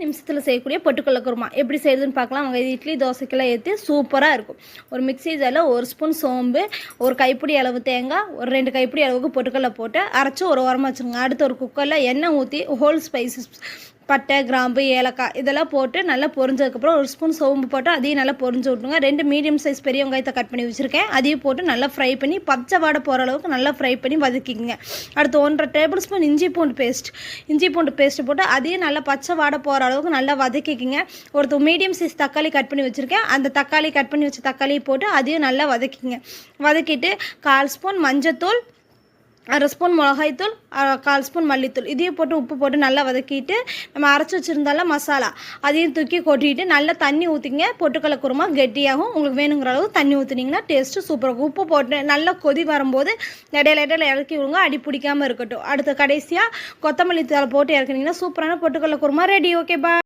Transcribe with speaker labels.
Speaker 1: நிமிஷத்தில் செய்யக்கூடிய பொட்டுக்கடலை குருமா எப்படி செய்யுதுன்னு பார்க்கலாம். அவங்க இட்லி தோசைக்கெல்லாம் ஏற்றி சூப்பராக இருக்கும். ஒரு மிக்ஸி ஜாரில் 1 ஸ்பூன் சோம்பு, ஒரு கைப்பிடி அளவு தேங்காய், ஒரு 2 கைப்பிடி அளவுக்கு பொட்டுக்கடலை போட்டு அரைச்சி ஒரு ஓரமாக வச்சுருங்க. அடுத்து ஒரு குக்கரில் எண்ணெய் ஊற்றி ஹோல் ஸ்பைசஸ் பட்டை, கிராம்பு, ஏலக்காய் இதெல்லாம் போட்டு நல்லா பொரிஞ்சதுக்கப்புறம் 1 ஸ்பூன் சோம்பு போட்டு அதையும் நல்லா பொரிஞ்சு விட்டுருங்க. 2 மீடியம் சைஸ் பெரிய வெங்காயத்தை கட் பண்ணி வச்சுருக்கேன். அதையும் போட்டு நல்லா ஃப்ரை பண்ணி பச்சை வாடை போகிற அளவுக்கு நல்லா ஃப்ரை பண்ணி வதக்கிங்க. அடுத்து 1½ டேபிள் ஸ்பூன் இஞ்சி பூண்டு பேஸ்ட்டு போட்டு அதையும் நல்லா பச்சை வாடை போகிற அளவுக்கு நல்லா வதக்கிக்கிங்க. ஒரு மீடியம் சைஸ் தக்காளி கட் பண்ணி வச்சுருக்கேன். அந்த தக்காளி கட் பண்ணி வச்ச தக்காளியை போட்டு அதையும் நல்லா வதக்கிங்க. வதக்கிட்டு 1/4 ஸ்பூன் மஞ்சத்தூள், 1/2 ஸ்பூன் மிளகாய்த்தூள், 1/4 ஸ்பூன் மல்லித்தூள் இதையும் போட்டு உப்பு போட்டு நல்லா வதக்கிட்டு நம்ம அரைச்சி வச்சுருந்தாலும் மசாலா அதையும் தூக்கி கொட்டிட்டு நல்லா தண்ணி ஊற்றிங்க. பொட்டுக்கடலை குருமா கெட்டியாகும். உங்களுக்கு வேணுங்கிற அளவு தண்ணி ஊற்றினீங்கன்னா டேஸ்ட்டு சூப்பராக. உப்பு போட்டு நல்லா கொதி வரும்போது இடையில இறக்கி விடுங்க, அடி பிடிக்காமல் இருக்கட்டும். அடுத்து கடைசியாக கொத்தமல்லி தழை போட்டு இறக்குனீங்கன்னா சூப்பரான பொட்டுக்கடலை குருமா ரெடி. ஓகே, பாய்.